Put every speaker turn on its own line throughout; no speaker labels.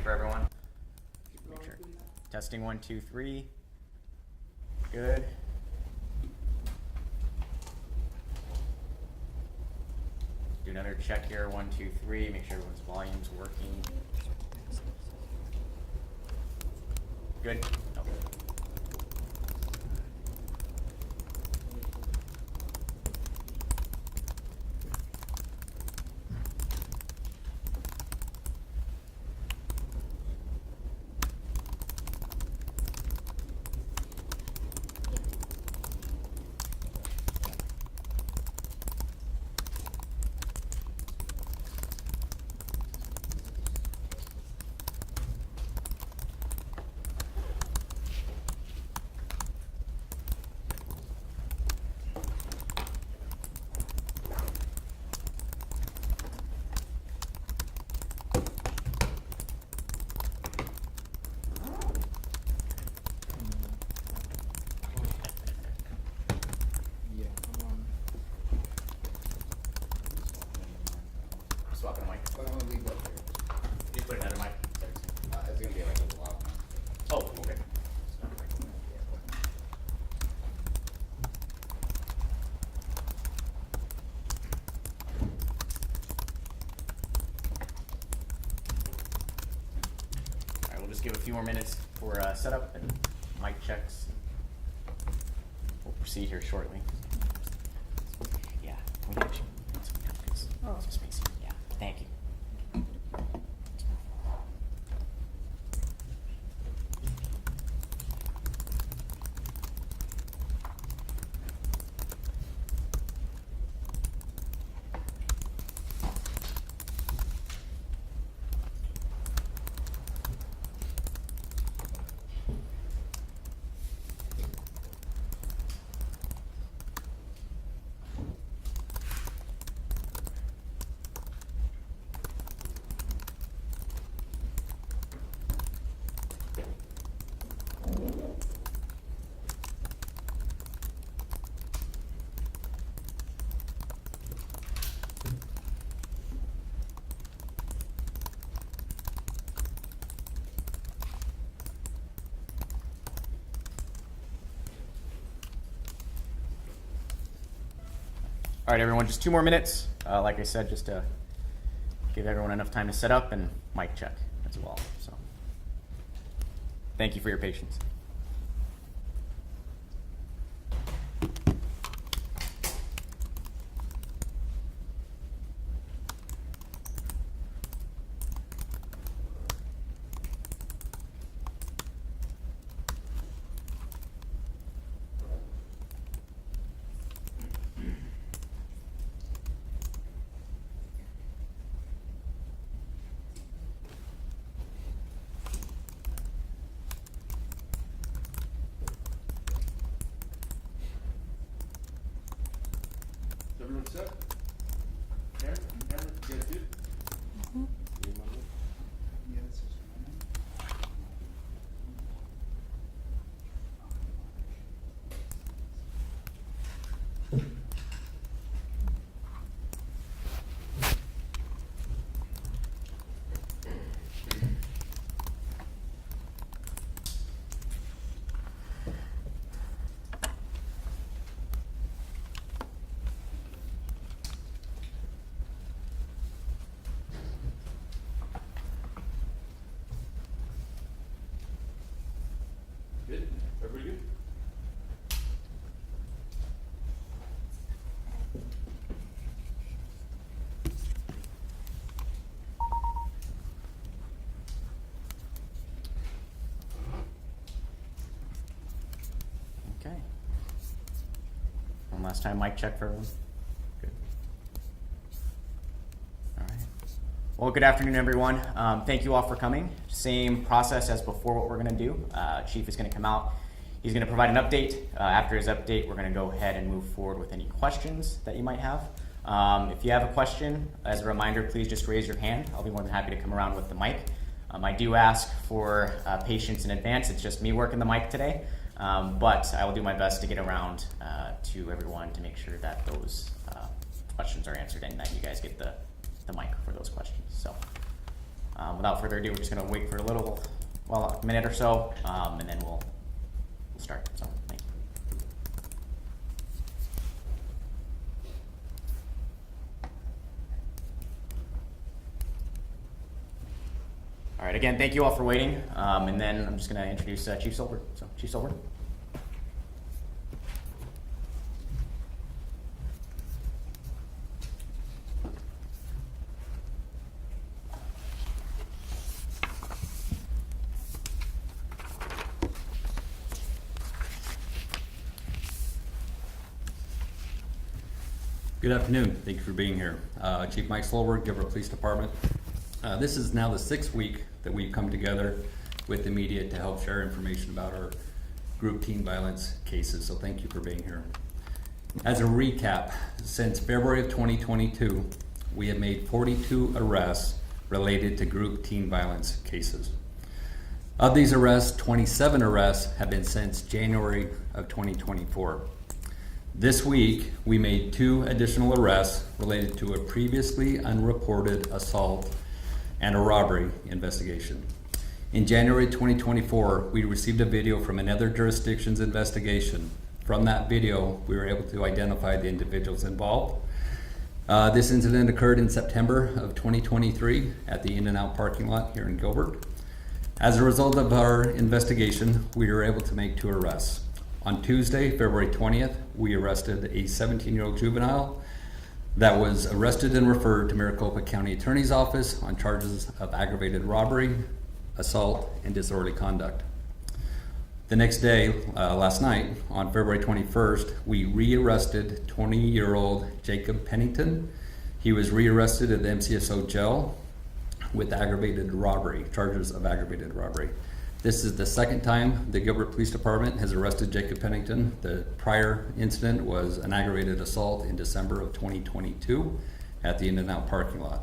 for everyone. Make sure. Testing 1, 2, 3. Good. Do another check here. 1, 2, 3. Make sure everyone's volume's working. Good. Okay. Swapping a mic.
But I'm gonna leave that there.
You put another mic.
It's gonna be like a lot.
Oh, okay. All right, we'll just give a few more minutes for setup and mic checks. We'll proceed here shortly. Yeah, we got you. Oh. Yeah, thank you. All right, everyone, just 2 more minutes. Like I said, just to give everyone enough time to set up and mic check as well. So, thank you for your patience.
Everyone set? Karen, you guys good? Yeah, this is fine. Good? Everybody good?
Okay. One last time, mic check for everyone. Good. All right. Well, good afternoon, everyone. Thank you all for coming. Same process as before what we're going to do. Chief is going to come out. He's going to provide an update. After his update, we're going to go ahead and move forward with any questions that you might have. If you have a question, as a reminder, please just raise your hand. I'll be more than happy to come around with the mic. I do ask for patience in advance. It's just me working the mic today. But I will do my best to get around to everyone to make sure that those questions are answered and that you guys get the mic for those questions. So Without further ado, we're just going to wait for a minute or so, and then we'll start. So, thank you. All right, again, thank you all for waiting, and then I'm just going to introduce Chief Soelberg. So, Chief Soelberg.
Good afternoon. Thank you for being here. Chief Mike Soelberg, Gilbert Police Department. This is now the 6th week that we've come together with the media to help share information about our group teen violence cases, so thank you for being here. As a recap, since February of 2022, we have made 42 arrests related to group teen violence cases. Of these arrests, 27 arrests have been since January of 2024. This week, we made 2 additional arrests related to a previously unreported assault and a robbery investigation. In January 2024, we received a video from another jurisdiction's investigation. From that video, we were able to identify the individuals involved. This incident occurred in September of 2023 at the In-N-Out parking lot here in Gilbert. As a result of our investigation, we were able to make 2 arrests. On Tuesday, February 20th, we arrested a 17-year-old juvenile that was arrested and referred to Maricopa County Attorney's Office on charges of aggravated robbery, assault, and disorderly conduct. The next day, last night, on February 21st, we re-arrested 20-year-old Jacob Pennington. He was re-arrested at the MCSO jail with aggravated robbery, charges of aggravated robbery. This is the 2nd time the Gilbert Police Department has arrested Jacob Pennington. The prior incident was an aggravated assault in December of 2022 at the In-N-Out parking lot.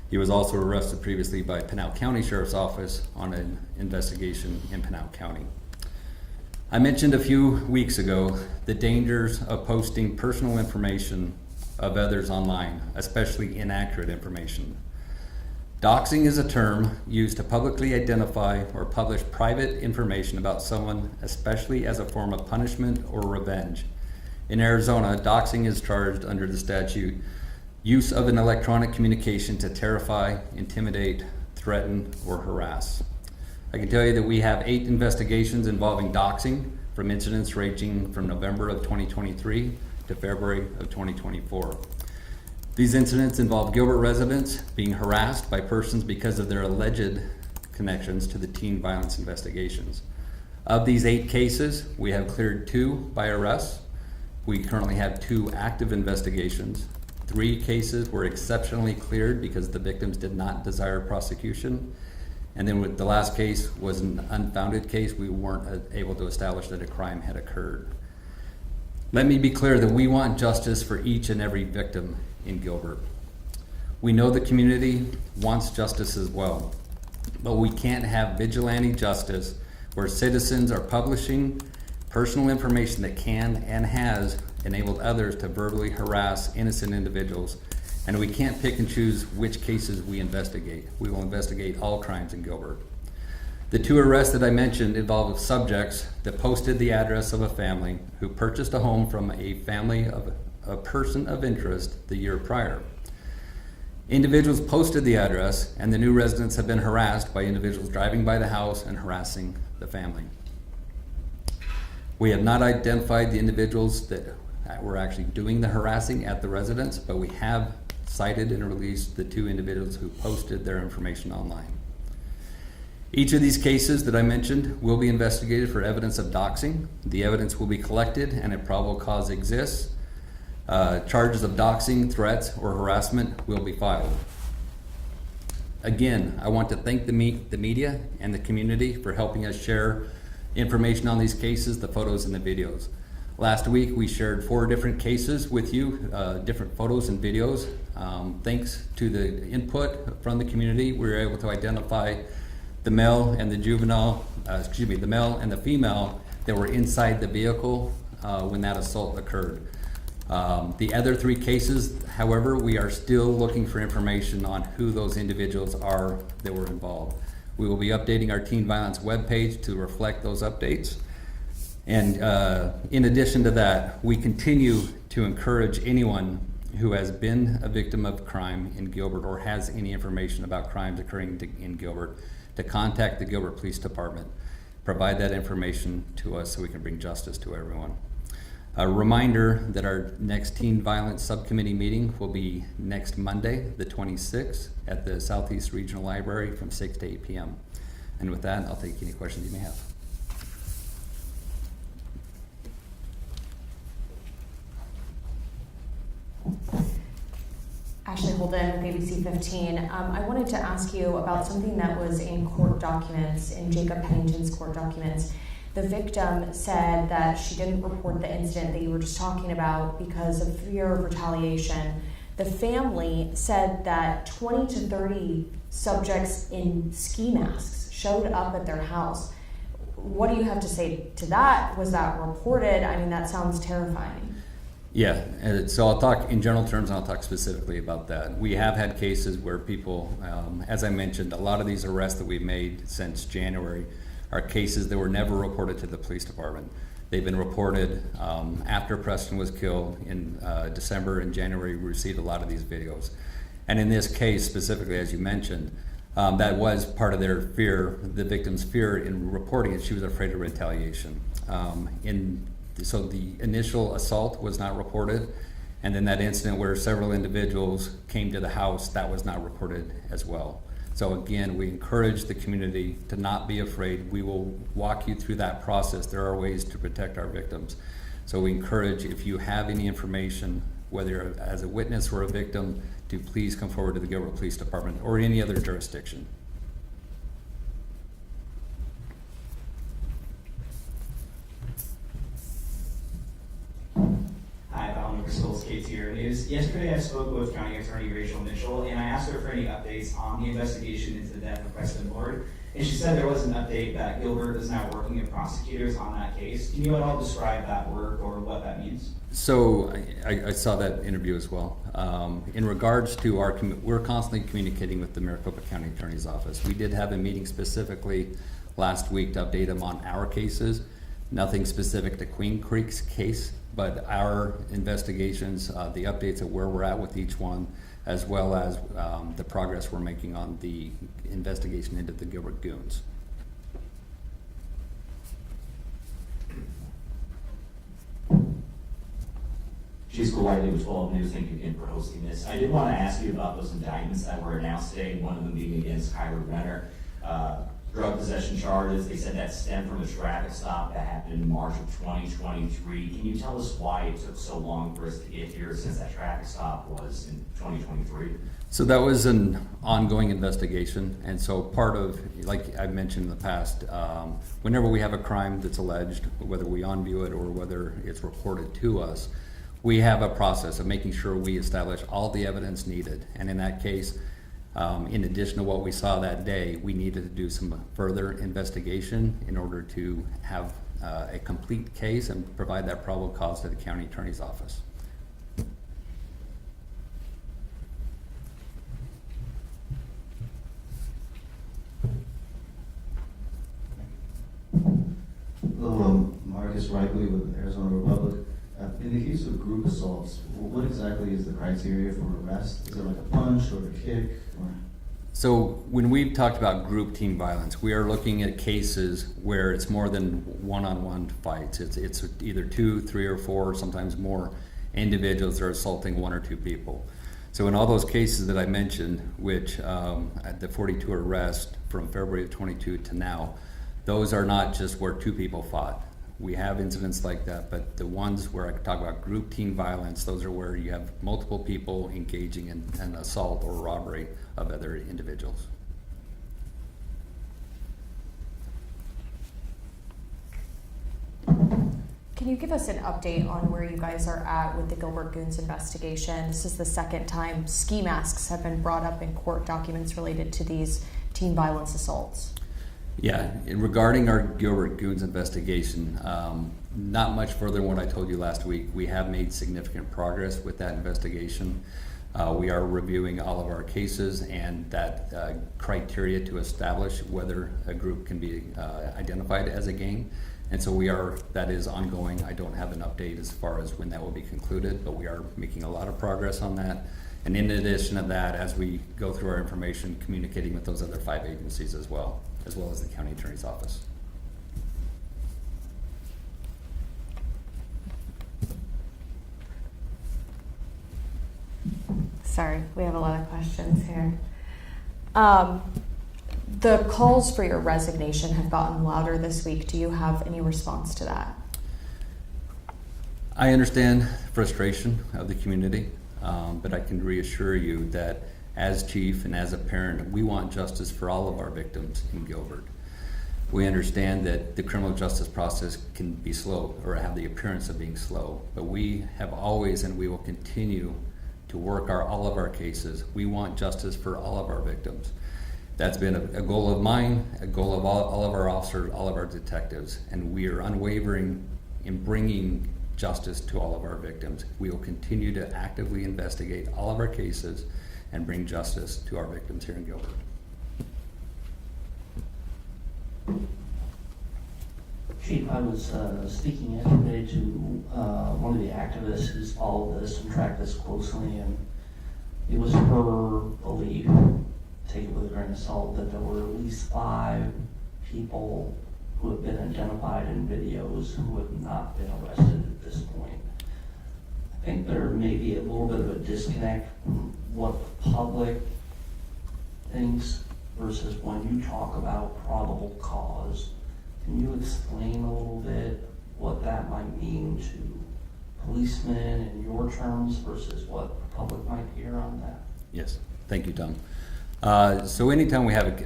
He was also arrested previously by Pinal County Sheriff's Office on an investigation in Pinal County. I mentioned a few weeks ago the dangers of posting personal information of others online, especially inaccurate information. Doxing is a term used to publicly identify or publish private information about someone, especially as a form of punishment or revenge. In Arizona, doxing is charged under the statute use of an electronic communication to terrify, intimidate, threaten, or harass. I can tell you that we have 8 investigations involving doxing from incidents ranging from November of 2023 to February of 2024. These incidents involve Gilbert residents being harassed by persons because of their alleged connections to the teen violence investigations. Of these 8 cases, we have cleared 2 by arrest. We currently have 2 active investigations. 3 cases were exceptionally cleared because the victims did not desire prosecution. And then with the last case was an unfounded case. We weren't able to establish that a crime had occurred. Let me be clear that we want justice for each and every victim in Gilbert. We know the community wants justice as well, but we can't have vigilante justice where citizens are publishing personal information that can and has enabled others to verbally harass innocent individuals, and we can't pick and choose which cases we investigate. We will investigate all crimes in Gilbert. The 2 arrests that I mentioned involve subjects that posted the address of a family who purchased a home from a family of a person of interest the year prior. Individuals posted the address, and the new residents have been harassed by individuals driving by the house and harassing the family. We have not identified the individuals that were actually doing the harassing at the residence, but we have cited and released the 2 individuals who posted their information online. Each of these cases that I mentioned will be investigated for evidence of doxing. The evidence will be collected and if probable cause exists, charges of doxing, threats, or harassment will be filed. Again, I want to thank the media and the community for helping us share information on these cases, the photos and the videos. Last week, we shared 4 different cases with you, different photos and videos. Thanks to the input from the community, we were able to identify the male and the male and the female that were inside the vehicle when that assault occurred. The other 3 cases, however, we are still looking for information on who those individuals are that were involved. We will be updating our teen violence webpage to reflect those updates. And in addition to that, we continue to encourage anyone who has been a victim of crime in Gilbert or has any information about crimes occurring in Gilbert to contact the Gilbert Police Department. Provide that information to us so we can bring justice to everyone. A reminder that our next teen violence subcommittee meeting will be next Monday, the 26th, at the Southeast Regional Library from 6 to 8 p.m. And with that, I'll take any questions you may have.
Ashley Holden with ABC15. I wanted to ask you about something that was in court documents, in Jacob Pennington's court documents. The victim said that she didn't report the incident that you were just talking about because of fear of retaliation. The family said that 20 to 30 subjects in ski masks showed up at their house. What do you have to say to that? Was that reported? I mean, that sounds terrifying.
Yeah, so I'll talk in general terms and I'll talk specifically about that. We have had cases where people, as I mentioned, a lot of these arrests that we've made since January are cases that were never reported to the police department. They've been reported after Preston was killed in December and January. We received a lot of these videos. And in this case specifically, as you mentioned, that was part of their fear, the victim's fear in reporting it. She was afraid of retaliation. So the initial assault was not reported, and then that incident where several individuals came to the house, that was not reported as well. So again, we encourage the community to not be afraid. We will walk you through that process. There are ways to protect our victims. So we encourage, if you have any information, whether as a witness or a victim, to please come forward to the Gilbert Police Department or any other jurisdiction.
Hi, Alan Crystal's KTR News. Yesterday I spoke with County Attorney Rachel Mitchell and I asked her for any updates on the investigation into the death of Preston Lord. And she said there was an update that Gilbert is now working with prosecutors on that case. Can you at all describe that work or what that means?
So I saw that interview as well. In regards to we're constantly communicating with the Maricopa County Attorney's Office. We did have a meeting specifically last week to update them on our cases. Nothing specific to Queen Creek's case, but our investigations, the updates of where we're at with each one, as well as the progress we're making on the investigation into the Gilbert Goons.
Chief Whiteley with 12 News, thank you again for hosting this. I did want to ask you about those indictments that were announced today, one of them being against Kyler Renner. Drug possession charges, they said that stemmed from a traffic stop that happened in March of 2023. Can you tell us why it took so long for us to get here since that traffic stop was in 2023?
So that was an ongoing investigation, and so part of, like I've mentioned in the past, whenever we have a crime that's alleged, whether we on-view it or whether it's reported to us, we have a process of making sure we establish all the evidence needed. And in that case, in addition to what we saw that day, we needed to do some further investigation in order to have a complete case and provide that probable cause to the county attorney's office.
Marcus Rigley with Arizona Republic. In the case of group assaults, what exactly is the criteria for arrest? Is it like a punch or a kick? Or?
So when we've talked about group teen violence, we are looking at cases where it's more than one-on-one fights. It's either 2, 3, or 4, sometimes more individuals that are assaulting 1 or 2 people. So in all those cases that I mentioned, which the 42 arrests from February of 22 to now, those are not just where 2 people fought. We have incidents like that, but the ones where I talk about group teen violence, those are where you have multiple people engaging in an assault or robbery of other individuals.
Can you give us an update on where you guys are at with the Gilbert Goons investigation? This is the second time ski masks have been brought up in court documents related to these teen violence assaults.
Yeah, regarding our Gilbert Goons investigation, Not much further than what I told you last week. We have made significant progress with that investigation. We are reviewing all of our cases and that criteria to establish whether a group can be identified as a gang. And so that is ongoing. I don't have an update as far as when that will be concluded, but we are making a lot of progress on that. And in addition to that, as we go through our information, communicating with those other 5 agencies as well as the county attorney's office.
Sorry, we have a lot of questions here. The calls for your resignation have gotten louder this week. Do you have any response to that?
I understand the frustration of the community, but I can reassure you that as chief and as a parent, we want justice for all of our victims in Gilbert. We understand that the criminal justice process can be slow or have the appearance of being slow, but we have always and we will continue to work all of our cases. We want justice for all of our victims. That's been a goal of mine, a goal of all of our officers, all of our detectives, and we are unwavering in bringing justice to all of our victims. We will continue to actively investigate all of our cases and bring justice to our victims here in Gilbert.
Chief, I was speaking yesterday to one of the activists who's followed this and tracked this closely, and it was her belief, take it with a grain of salt, that there were at least 5 people who have been identified in videos who have not been arrested at this point. I think there may be a little bit of a disconnect from what the public thinks versus when you talk about probable cause. Can you explain a little bit what that might mean to policemen in your terms versus what the public might hear on that?
Yes, thank you, Tom. So anytime we have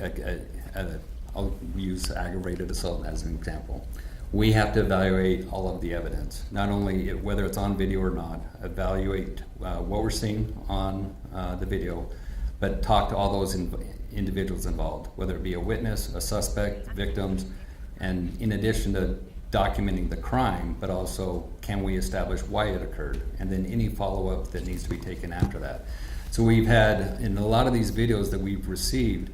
I'll use aggravated assault as an example, we have to evaluate all of the evidence, not only whether it's on video or not, evaluate what we're seeing on the video, but talk to all those individuals involved, whether it be a witness, a suspect, victims, and in addition to documenting the crime, but also can we establish why it occurred, and then any follow-up that needs to be taken after that. So we've had, in a lot of these videos that we've received,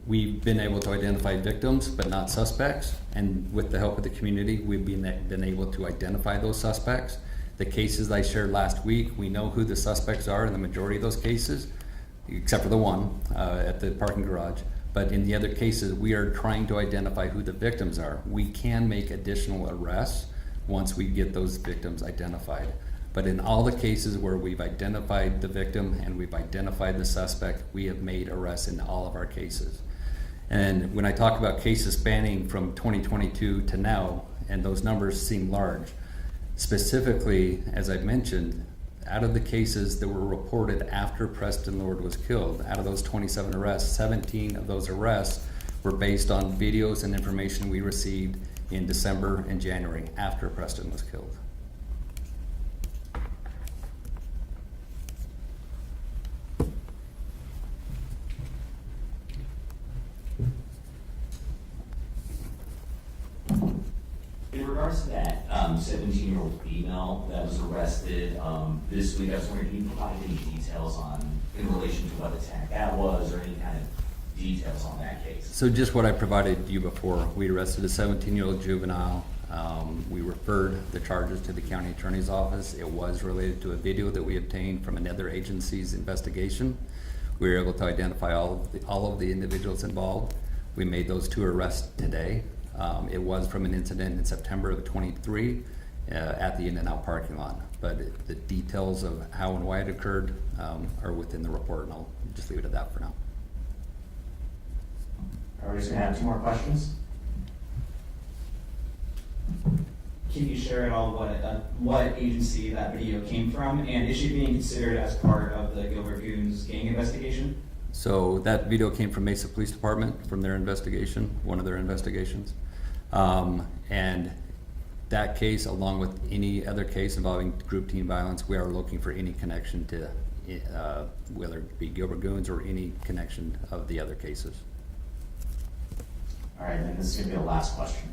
we've been able to identify victims but not suspects, and with the help of the community, we've been able to identify those suspects. The cases I shared last week, we know who the suspects are in the majority of those cases, except for the one at the parking garage. But in the other cases, we are trying to identify who the victims are. We can make additional arrests once we get those victims identified. But in all the cases where we've identified the victim and we've identified the suspect, we have made arrests in all of our cases. And when I talk about cases spanning from 2022 to now, and those numbers seem large, specifically, as I've mentioned, out of the cases that were reported after Preston Lord was killed, out of those 27 arrests, 17 of those arrests were based on videos and information we received in December and January after Preston was killed.
In regards to that 17-year-old female that was arrested this week, I was wondering, can you provide any details in relation to what attack that was, or any kind of details on that case?
So just what I provided you before, we arrested a 17-year-old juvenile. We referred the charges to the county attorney's office. It was related to a video that we obtained from another agency's investigation. We were able to identify all of the individuals involved. We made those 2 arrests today. It was from an incident in September of 23 at the In-N-Out parking lot. But the details of how and why it occurred are within the report, and I'll just leave it at that for now.
Everybody's gonna have 2 more questions?
Can you share at all what agency that video came from, and is she being considered as part of the Gilbert Goons gang investigation?
So that video came from Mesa Police Department, from their investigation, one of their investigations. And that case, along with any other case involving group teen violence, we are looking for any connection to whether it be Gilbert Goons or any connection of the other cases.
All right, then this is gonna be the last question.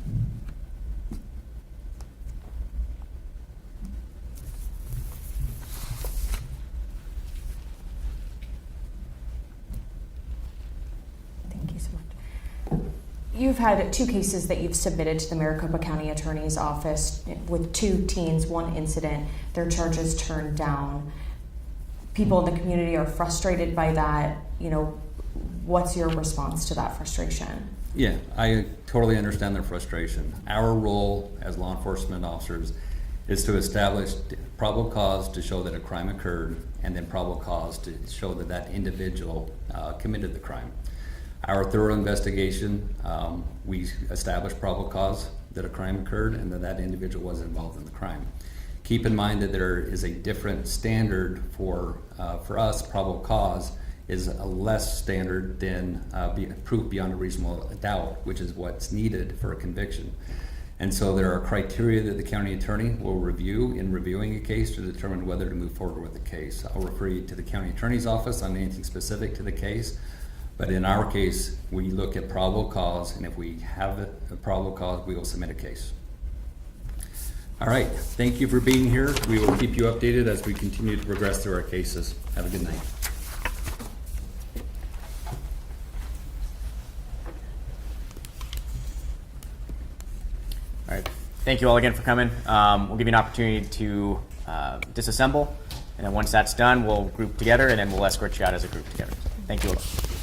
You've had 2 cases that you've submitted to the Maricopa County Attorney's Office with 2 teens, 1 incident, their charges turned down. People in the community are frustrated by that. You know, what's your response to that frustration?
Yeah, I totally understand their frustration. Our role as law enforcement officers is to establish probable cause to show that a crime occurred, and then probable cause to show that that individual committed the crime. Our thorough investigation, we established probable cause that a crime occurred and that that individual was involved in the crime. Keep in mind that there is a different standard for us. Probable cause is a less standard than proof beyond a reasonable doubt, which is what's needed for a conviction. And so there are criteria that the county attorney will review in reviewing a case to determine whether to move forward with the case. I'll refer you to the county attorney's office on anything specific to the case. But in our case, we look at probable cause, and if we have a probable cause, we will submit a case. All right, thank you for being here. We will keep you updated as we continue to progress through our cases. Have a good night.
All right. Thank you all again for coming. We'll give you an opportunity to disassemble, and then once that's done, we'll group together, and then we'll escort you out as a group together. Thank you all.